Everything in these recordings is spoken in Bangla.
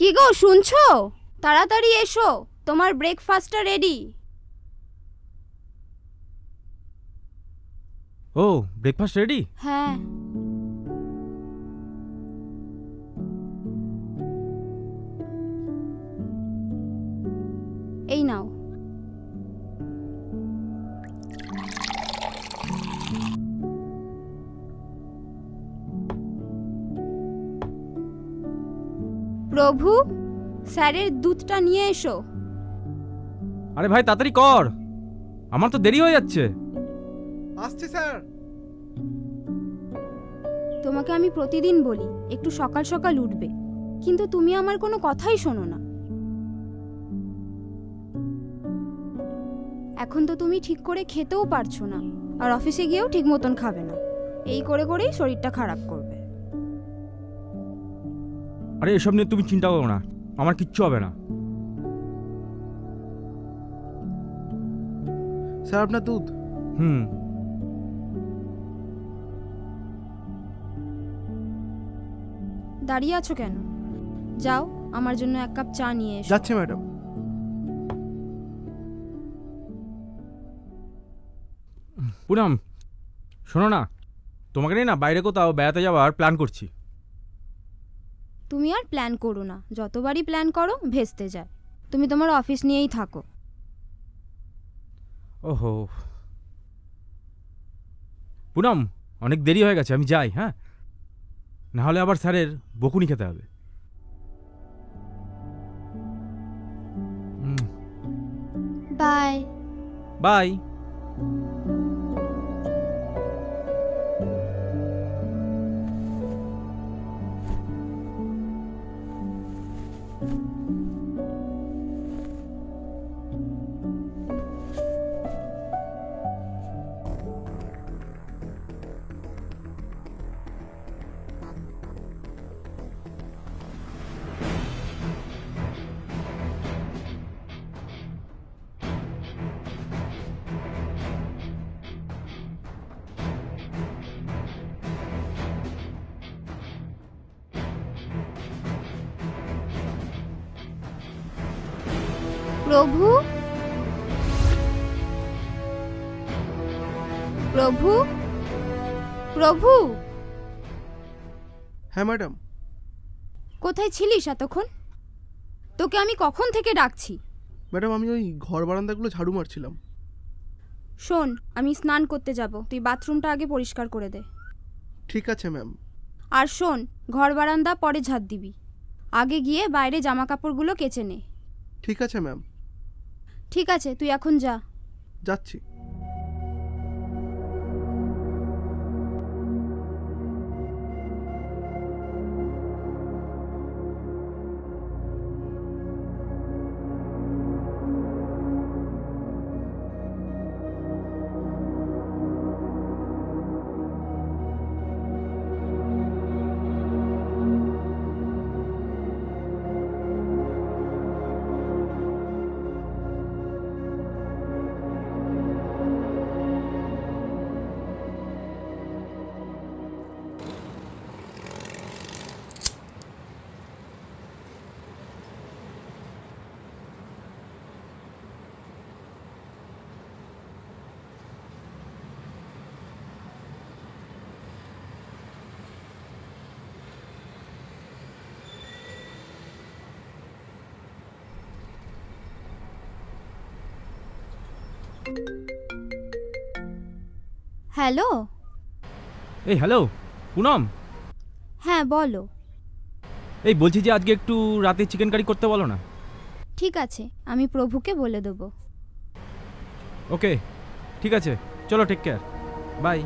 কি গো শুনছো? তাড়াতাড়ি এসো, তোমার ব্রেকফাস্টটা রেডি। ও, ব্রেকফাস্ট রেডি? হ্যাঁ। এই নাও। প্রভু, স্যারের দুধটা নিয়ে এসো। আরে ভাই তাড়াতাড়ি কর, আমার তো দেরি হয়ে যাচ্ছে। আসছি স্যার। তোমাকে আমি প্রতিদিন বলি একটু সকাল সকাল উঠবে, কিন্তু তুমি আমার কোনো কথাই শোনো না। এখন তো তুমি ঠিক করে খেতেও পারছো না, আর অফিসে গিয়েও ঠিক মতন খাবে না। এই করে করেই শরীরটা খারাপ করবে। আরে এসব নিয়ে তুমি চিন্তা করো না, আমার কিচ্ছু হবে না। স্যার আপনার দুধ। দাঁড়িয়ে আছো কেন? যাও আমার জন্য এক কাপ চা নিয়ে এসো। যাচ্ছে ম্যাডাম। পুনম শোনো না, তোমাকে নিয়ে না বাইরে কোথাও বেড়াতে যাওয়ার প্ল্যান করছি। তুমি আর প্ল্যান করো না, যতবারই প্ল্যান করো ভেস্তে যায়। তুমি তোমার অফিস নিয়েই থাকো। ওহো পুনম, অনেক দেরি হয়ে গেছে, আমি যাই। হ্যাঁ, না হলে আবার স্যারের বকুনি খেতে হবে। Bye bye. প্রভু, প্রভু, প্রভু। হ্যাঁ ম্যাডাম। কোথায় ছিলিস এতক্ষণ? তোকে আমি কখন থেকে ডাকছি। ম্যাডাম আমি ওই ঘর বারান্দাগুলো ঝাড়ু মারছিলাম। শোন, আমি স্নান করতে যাব, তুই বাথরুমটা আগে পরিষ্কার করে দে। ঠিক আছে ম্যাম। আর শোন, ঘর বারান্দা পরে ঝাড় দিবি, আগে গিয়ে বাইরে জামা কাপড়গুলো কেচে নে। ঠিক আছে ম্যাম। ঠিক আছে, তুই এখন যা। যাচ্ছি। হ্যালো। এই হ্যালো পুনম। হ্যাঁ বলো। এই বলছি যে আজকে একটু রাতে চিকেন কারি করতে বলো না। ঠিক আছে, আমি প্রভুকে বলে দেবো। ওকে ঠিক আছে, চলো, টেক কেয়ার, বাই।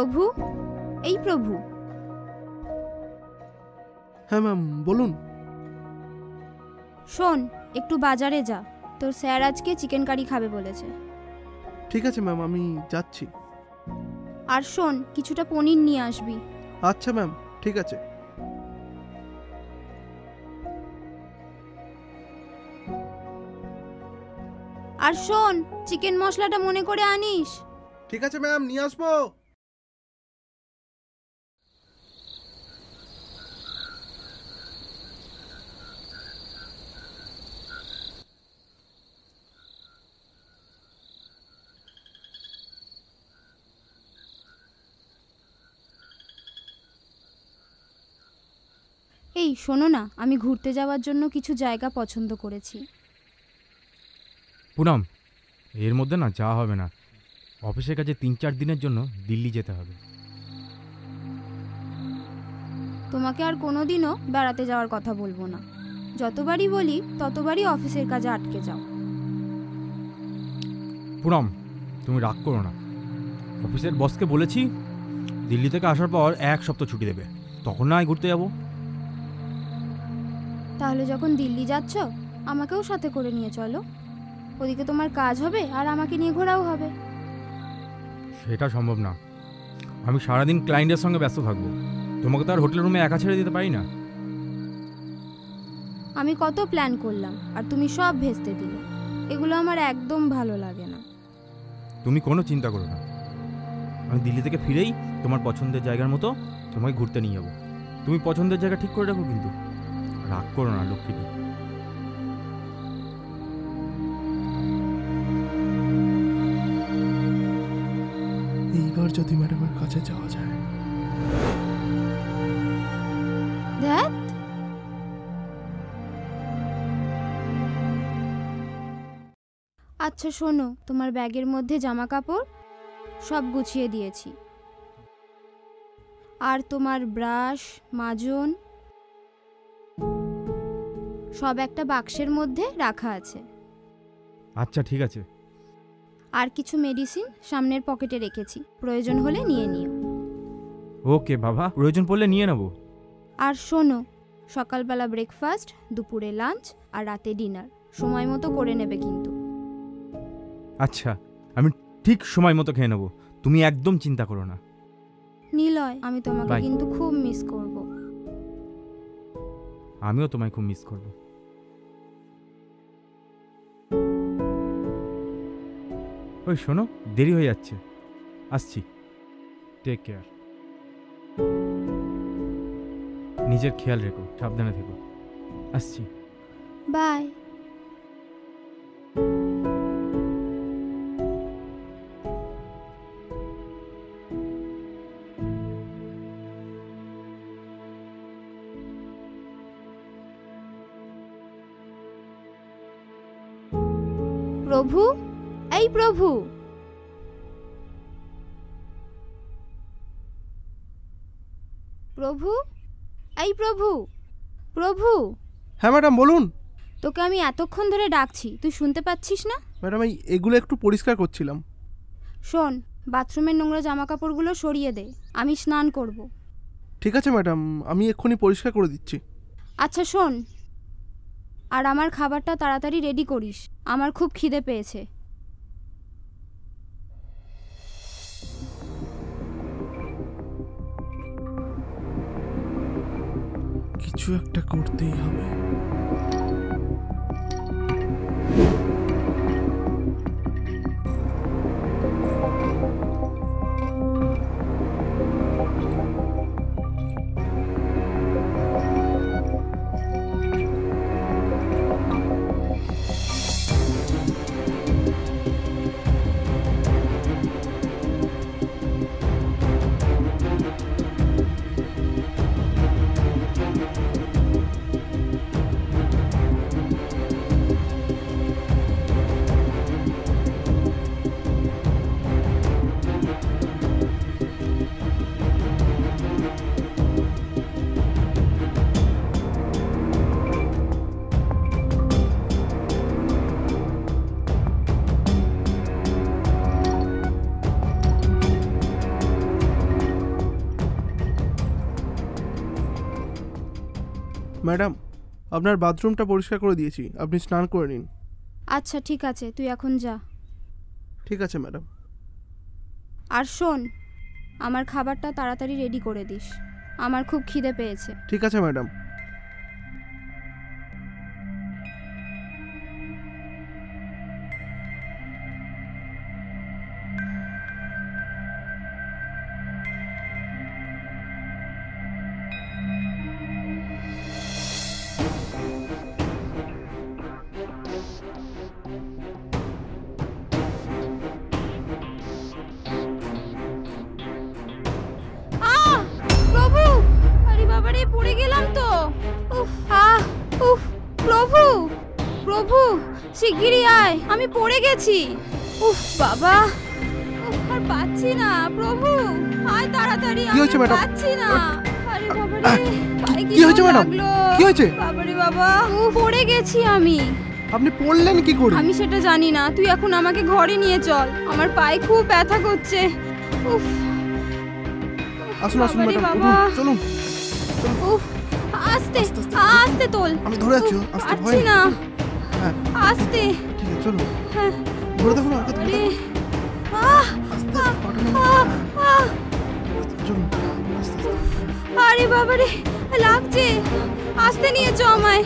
প্রভু, এই প্রভু, হ্যাঁ ম্যাম বলুন। শোন, একটু বাজারে যা, তোর স্যার আজকে চিকেন কারি খাবে বলেছে। ঠিক আছে ম্যাম, আমি যাচ্ছি। আর শোন, কিছুটা পনির নিয়ে আসবি। আচ্ছা ম্যাম, ঠিক আছে। আর শোন, চিকেন মশলাটা মনে করে আনিস। ঠিক আছে ম্যাম, নিয়ে আসবো। এই শোনো না, আমি ঘুরতে যাওয়ার জন্য কিছু জায়গা পছন্দ করেছি। পুনম, এর মধ্যে না যাওয়া হবে না। অফিসের কাছে 3-4 দিনের জন্য দিল্লি যেতে হবে। তোমাকে আর কোনোদিনও বেড়াতে যাওয়ার কথা বলবো না। যতবারই বলি ততবারই অফিসের কাজে আটকে যাও। পুনম, তুমি রাগ করো না। অফিসের বসকে বলেছি দিল্লি থেকে আসার পর 1 সপ্তাহ ছুটি দেবে, তখন না ঘুরতে যাব। তাহলে যখন দিল্লি যাচ্ছ, আমাকেও সাথে করে নিয়ে চলো। ওদিকে তোমার কাজ হবে আর আমাকে নিয়ে ঘোরাও হবে। সেটা সম্ভব না। আমি সারাদিন ক্লায়েন্টের সঙ্গে ব্যস্ত থাকবো। তোমাকে তো আর হোটেল রুমে একা ছেড়ে দিতে পারি না। আমি কত প্ল্যান করলাম আর তুমি সব ভেস্তে দিলে। এগুলো আমার একদম ভালো লাগে না। তুমি কোনো চিন্তা করো না, আমি দিল্লি থেকে ফিরেই তোমার পছন্দের জায়গার মতো তোমাকে ঘুরতে নিয়ে যাবো। তুমি পছন্দের জায়গা ঠিক করে রাখো, কিন্তু রাগ করো না লক্ষ্মীটি। এইবার যদি ম্যাডামের কাছে যাওয়া যায়। ধ্যাৎ, আচ্ছা শোনো, তোমার ব্যাগের মধ্যে জামা কাপড় সব গুছিয়ে দিয়েছি। আর তোমার ব্রাশ, মাজন সব একটা বাক্সের মধ্যে রাখা আছে। আচ্ছা ঠিক আছে। আর কিছু মেডিসিন সামনের পকেটে রেখেছি, প্রয়োজন হলে নিয়ে নিও। ওকে বাবা, প্রয়োজন পড়লে নিয়ে নেবো। আর শোনো, সকালবেলা ব্রেকফাস্ট, দুপুরে লাঞ্চ আর রাতে ডিনার সময় মতো করে নেবে কিন্তু। আচ্ছা, আমি ঠিক সময় মতো খেয়ে নেবো, তুমি একদম চিন্তা করো না। নিলয়, আমি তোমাকে Bye. কিন্তু খুব মিস করব। আমিও তোমায় খুব মিস করব। ওই শোনো, দেরি হয়ে যাচ্ছে, আসছি। Take care. নিজের খেয়াল রেখো, সাবধানে থেকো। আসছি। বাই। প্রভু, এই প্রভু, প্রভু, এই প্রভু, প্রভু। হ্যাঁ ম্যাডাম বলুন। তোকে আমি এতক্ষণ ধরে ডাকছি, তুই শুনতে পাচ্ছিস না? ম্যাডাম এগুলো একটু পরিষ্কার করছিলাম। শোন, বাথরুমের নোংরা জামা কাপড়গুলো সরিয়ে দে, আমি স্নান করব। ঠিক আছে ম্যাডাম, আমি এক্ষুনি পরিষ্কার করে দিচ্ছি। আচ্ছা শোন, আর আমার খাবারটা তাড়াতাড়ি রেডি করিস, আমার খুব খিদে পেয়েছে। কিছু একটা করতেই হবে। ম্যাডাম, আপনার বাথরুমটা পরিষ্কার করে দিয়েছি, আপনি স্নান করে নিন। আচ্ছা ঠিক আছে, তুই এখন যা। ঠিক আছে ম্যাডাম। আর শোন, আমার খাবারটা তাড়াতাড়ি রেডি করে দিস, আমার খুব খিদে পেয়েছে। ঠিক আছে ম্যাডাম। প্রভু, আরে বাবারে, পড়ে গেলাম তো। উফ, উফ, প্রভু, প্রভু শিগগিরই আয়, আমি পড়ে গেছি। উফ বাবা, উফ, আর পাচ্ছি না। প্রভু আয় তাড়াতাড়ি, কি হয়েছে ম্যাডাম? পাচ্ছি না। আরে বাবারে, পায়ে কি হয়েছে ম্যাডাম? লাগলো? কি হয়েছে? বাবারে বাবা, পড়ে গেছি আমি। আপনি পড়লেন কি করে? আমি সেটা জানি না, তুই এখন আমাকে ঘরে নিয়ে চল, আমার পায়ে খুব ব্যথা করছে। উফ, আসুন আসুন বাবারে ম্যাডাম, বাবা। উঠুন, চলুন। উফ, আস্তে আস্তে, আস্তে, আস্তে তোল। আমি ধরে আছি, উফ, আস্তে, পারছি ভয় না। হ্যাঁ আস্তে। ঠিক আছে, চলুন। হ্যাঁ, ধরে দেখুন, আমাকে ধরে আরে, দেখুন। আহ, আস্তে, আহ, পাটা নামান। আহ, আহ, চলুন, আস্তে আস্তে। আরে বাবারে, লাগছে। আস্তে নিয়ে চ আমায়।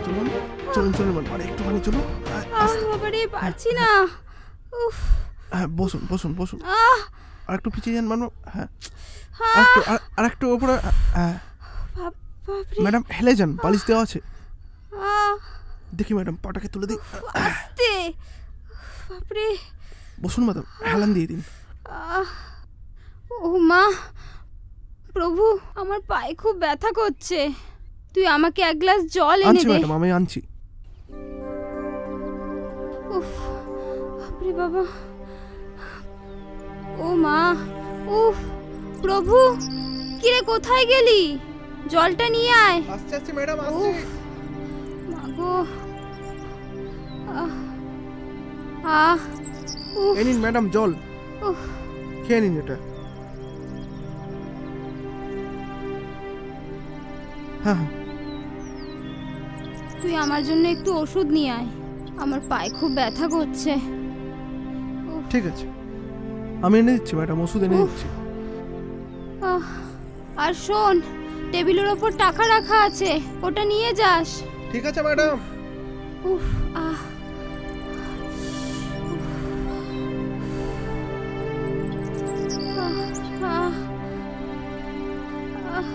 চলুন চলুন চলুন ম্যাডাম, আর একটুখানি চলুন। বাবারে, পারছি না। উফ, হ্যাঁ, বসুন বসুন বসুন। আহ, আর একটু পিছিয়ে যান ম্যাডাম। হ্যাঁ, আহ, আর একটু ওপরে। হ্যাঁ বাপরে, ম্যাডাম, হেলে যান, বালিশ দেওয়া আছে। আহ, দেখি ম্যাডাম, পাটাকে তুলে দিই। আস্তে। বাপরে, বসুন ম্যাডাম, হেলান দিয়ে দিন। আহ, ও মা, প্রভু আমার পায়ে খুব ব্যথা করছে, তুই আমাকে এক গ্লাস জল এনে আনছি দে। ম্যাডাম, আমি আনছি। উফ, বাপরে বাবা, ও মা, উফ, প্রভু কিরে কোথায় গেলি? জলটা নিয়ে আয়। আসছে আসছে ম্যাডাম, উফ, মাগো, উফ, এই নিন ম্যাডাম জল, উফ, খেয়ে নিন এটা। হ্যাঁ হ্যাঁ, তুই আমার জন্য একটু ওষুধ নিয়ে আয়, আমার পায়ে খুব ব্যথা করছে। ঠিক আছে, আমি এনে দিচ্ছি ম্যাডাম, ওষুধ এনে উফ। দিচ্ছি। আহ, আর শোন, টেবিলের ওপর টাকা রাখা আছে, ওটা নিয়ে যাস। ঠিক আছে ম্যাডাম। উফ, আহ, আহ, আহ, আহ।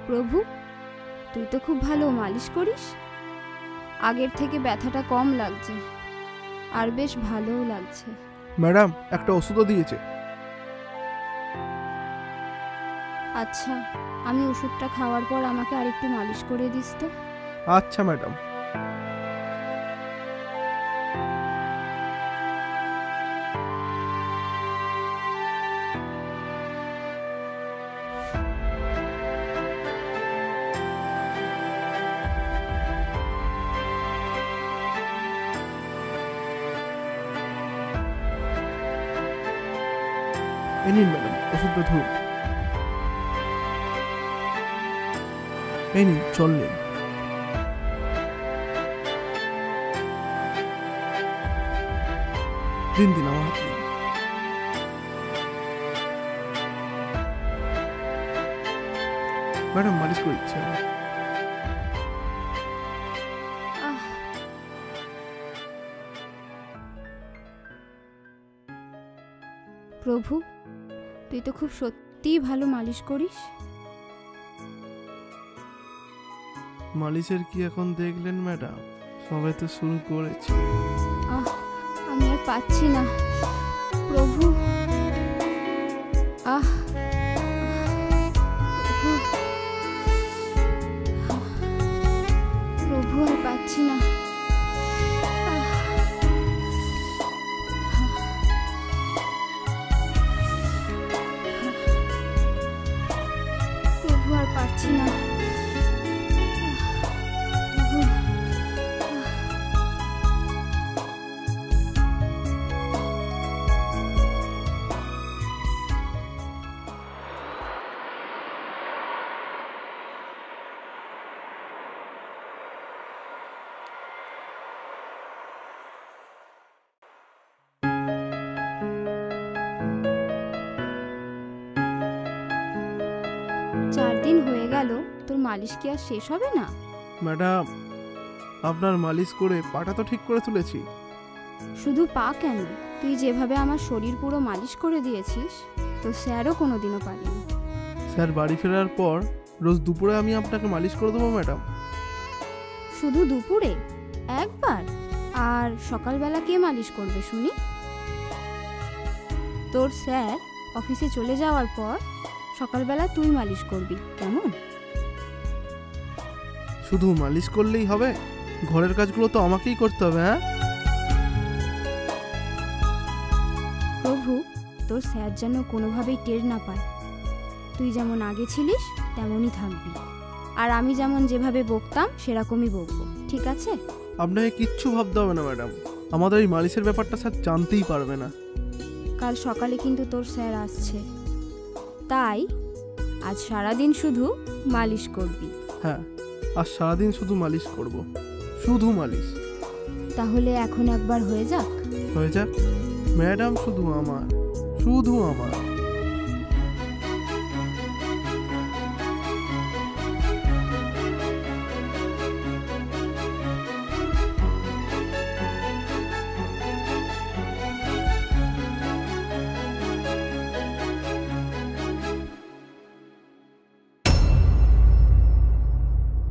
প্রভু, তুই তো খুব ভালো মালিশ করিস, আগের থেকে ব্যথাটা কম লাগছে, আর বেশ ভালোও লাগছে। ম্যাডাম, একটা ওষুধও দিয়েছে। আচ্ছা, আমি ওষুধটা খাওয়ার পর আমাকে আরেকটু মালিশ করে দিস তো। আচ্ছা ম্যাডাম। এই নিন ম্যাডাম, ওষুধটা ধরুন। এই নিন, চল নিন। দিন দিন আমার হাতে দিন। ম্যাডাম, মালিশ করে দিচ্ছি আমার। আহ, প্রভু, তুই তো খুব সত্যিই ভালো মালিশ করিস। মালিশের কি এখন দেখলেন ম্যাডাম? সবে তো শুরু করেছি। আমি আর পাচ্ছি না প্রভু। প্রভু আর পাচ্ছি না। প্রভু আর পাচ্ছি না। হয়ে গেল, তোর মালিশ কি আর শেষ হবে না? ম্যাডাম, আপনার মালিশ করে পাটা তো ঠিক করে তুলেছি। শুধু পা কেন, তুই যেভাবে আমার শরীর পুরো মালিশ করে দিয়েছিস তো স্যারও কোনোদিনও পারেনি। স্যার বাড়ি ফেরার পর রোজ দুপুরে আমি আপনাকে মালিশ করে দেবো ম্যাডাম। শুধু দুপুরে একবার? আর সকালবেলা কে মালিশ করবে শুনি? তোর স্যার অফিসে চলে যাওয়ার পর সকালবেলা তুই মালিশ করবি, কেমন? শুধু মালিশ করলেই হবে? ঘরের কাজগুলো তো আমাকেই করতে হবে। হ্যাঁ প্রভু, তোর স্যার যেন কোনোভাবেই টের না পায়। তুই যেমন আগে ছিলিস তেমনই থাকবি, আর আমি যেমন যেভাবে বকতাম সেরকমই বকবো, ঠিক আছে? আপনাকে কিচ্ছু ভাবতে হবে না ম্যাডাম, আমাদের এই মালিশের ব্যাপারটা স্যার জানতেই পারবে না। কাল সকালে কিন্তু তোর স্যার আসছে, তাই আজ সারাদিন শুধু মালিশ করবি। হ্যাঁ, আর সারাদিন শুধু মালিশ করব, শুধু মালিশ। তাহলে এখন একবার হয়ে যাক। হয়ে যাক ম্যাডাম, শুধু আমার, শুধু আমার।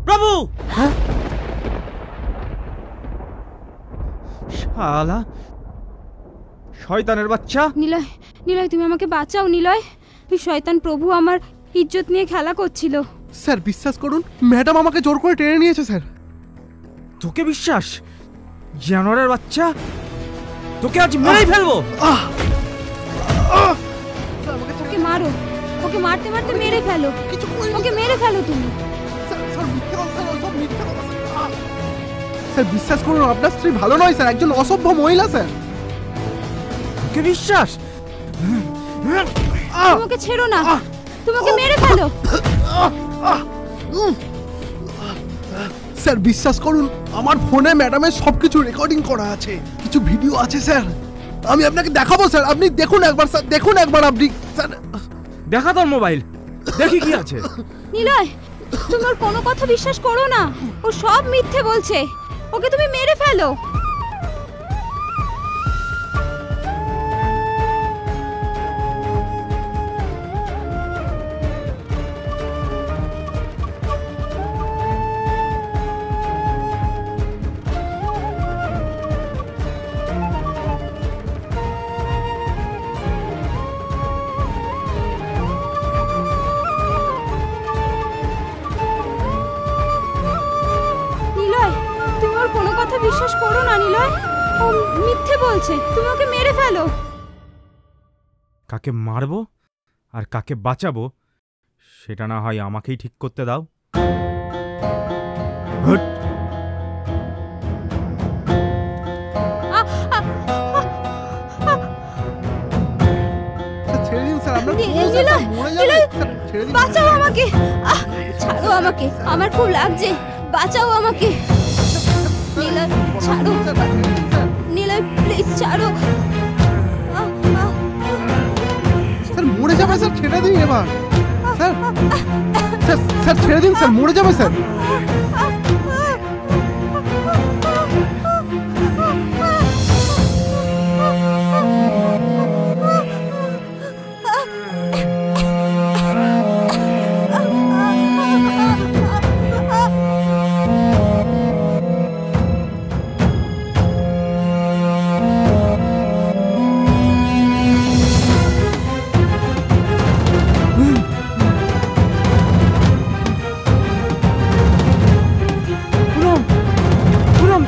প্রভু! শালা শয়তানের বাচ্চা! নিলয়, নিলয় তুমি আমাকে বাঁচাও নিলয়। তুই শয়তান প্রভু আমার ইজ্জত নিয়ে খেলা করছিল। স্যার বিশ্বাস করুন, ম্যাডাম আমাকে জোর করে টেনে নিয়েছে স্যার। তোকে বিশ্বাস? জানোয়ারের বাচ্চা, তোকে আজ মেরেই ফেলবো। ওকে মারো, ওকে মারতে মারতে মেরে ফেলো, ওকে মেরে ফেলো তুমি। স্যার বিশ্বাস করুন, আপনার স্ত্রী ভালো নয় স্যার, একজন অসভ্য মহিলা স্যার। তোকে বিশ্বাস? তোমাকে ছেড়ো না, তোমাকে মেরে ফেলো। স্যার বিশ্বাস করুন, আমার ফোনে ম্যাডামের সবকিছু রেকর্ডিং করা আছে, কিছু ভিডিও আছে স্যার, আমি আপনাকে দেখাবো স্যার, আপনি দেখুন একবার স্যার, দেখুন একবার আপনি স্যার। দেখা তোর মোবাইল, দেখি কি আছে। নিলয়, তুমি ওর কোনো কথা বিশ্বাস করো না, ও সব মিথ্যে বলছে, ওকে তুমি মেরে ফেলো। বিশ্বাস করো না নিলয়, ও মিথ্যে বলছে, তুমি ওকে মেরে ফেলো। কাকে মারবো আর কাকে বাঁচাবো সেটা না হয় আমাকেই ঠিক করতে দাও। বাঁচাও আমাকে, ছাড়ো আমাকে, আমার খুব লাগছে, বাঁচাও আমাকে। নিলয় ছাড়ো, নিলয় প্লিজ ছাড়ো। স্যার মরে যাবে স্যার, ছেড়ে দিন এবার স্যার, স্যার ছেড়ে দিন স্যার, মরে যাবে স্যার।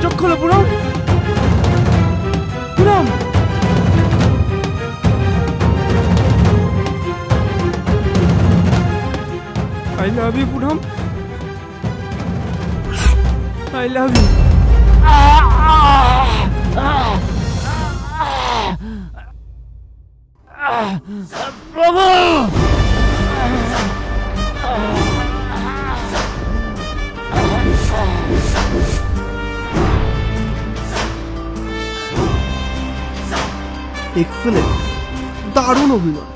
চোখ খোলো Poonam. Poonam, I love you, Poonam. I love you. প্রভু, এক্সেলেন্ট, দারুণ অভিনয়।